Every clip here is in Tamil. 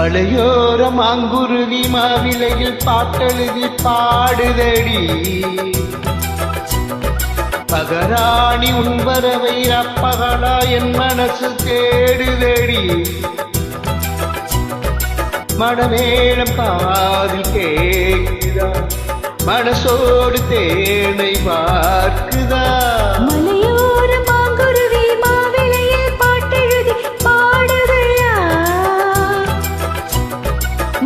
மலையோர மாங்குருவி மாவிலையில் பாட்டெழுதி பாடுதடி. மகராணி உன்பரவை அப்பகலா என் மனசு தேடுதடி. மடமேளம் காதில் கேட்குதா, மனசோடு தேனை பார்க்குதா. மலையோர மாங்குருவி மாவிலையில் பாட்டெழுதி பாடுதையா,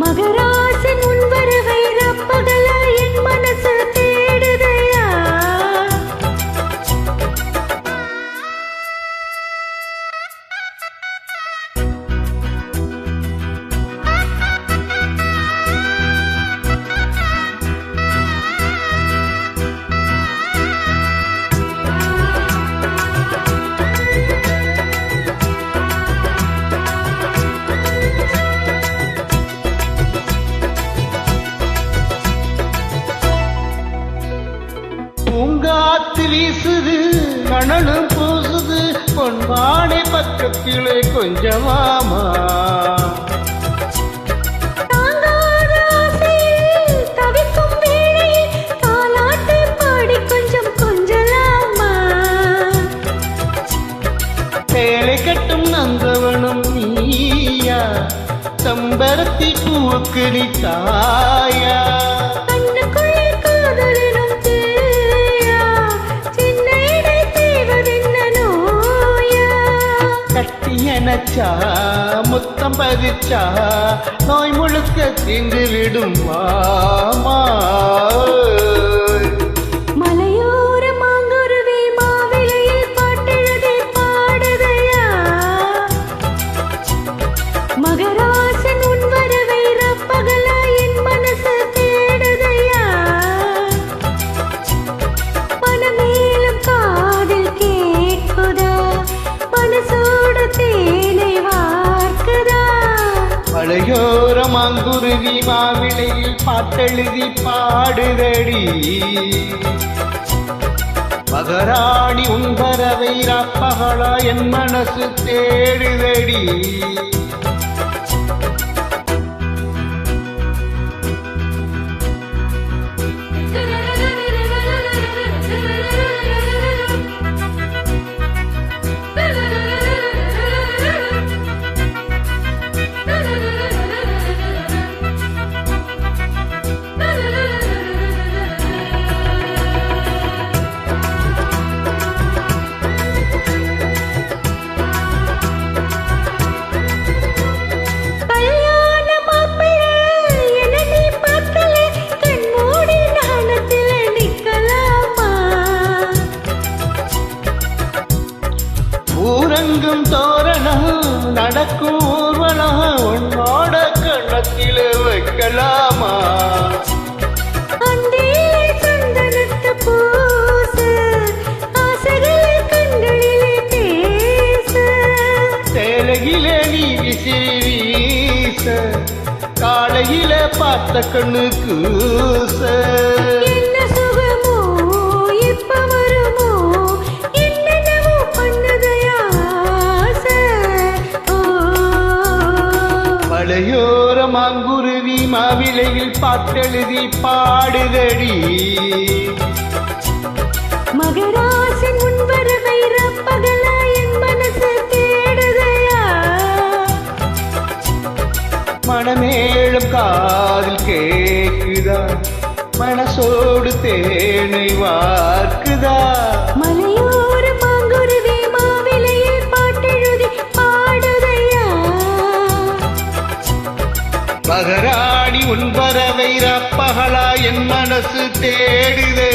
மகராசன் உன்பரவை அப்பகலா என் மனசு தேடுதையா. பூங்காத்து வீசுது, கணலும் பூசுது, பொன்மானை பக்கத்திலே கொஞ்சமாமா. தாங்காத ஆசையில் தவிக்கும் வேளையில் தாலாட்டு பாடி கொஞ்சம் கொஞ்சலாமா. சேலை கட்டும் நந்தவனும் நீயா, செம்பருத்தி பூவுக்கு நீ தாயா. கண்ணுக்குள்ளே காதலினும் தேயா, சின்ன இடை செய்வதென்ன நோயா. கட்டி எனச்சா முத்தம் பதிச்சா நோய் முழுக்க தீந்து விடும் மாமா. மலையோர மாங்குருவி மாவிலையில் பாட்டெழுதி பாடுதையா, மகராசன் உன்பரவை அப்பகலா என் மனசு தேடுதையா. மனமேலும் காதில் கேட்குதா, மனசோடு தேனை வார்க்குதா. மலையோர மாங்குருவி மாவிலையில் பாட்டெழுதி பாடுதடி. மகராணி உன்பரவை அப்பகலா என் மனசு தேடுதடி. ஊரங்கும் தோரணம் நடக்கும் ஊர்வலம் உன்னோட கண்ணத்திலே வைக்கலாமா. அந்தியிலே சந்தனத்து பூசு, ஆசைகளை கண்களிலே பேசு. சேலையிலே நீ விசிறி வீச, காலையில பார்த்த கண்ணு கூச. என்ன சுகமோ எப்ப வருமோ, என்னென்னவோ பண்ணுதையா ஆசை. ஓ, மலையோர மாங்குருவி மாவிலையில் பாட்டெழுதி பாடுதடி. மகராசன் உன்பரவை அப்பகலா என் மனசு தேடுதையா. மனமேளும் காதில் கேட்குதா, மனசோடு தேனை வார்க்குதா. மலையோர மாங்குருவி மாவிலையில் பாட்டெழுதி பாடுதையா, மகராணி உன்பரவை அப்பகலா என் மனசு தேடுதடி.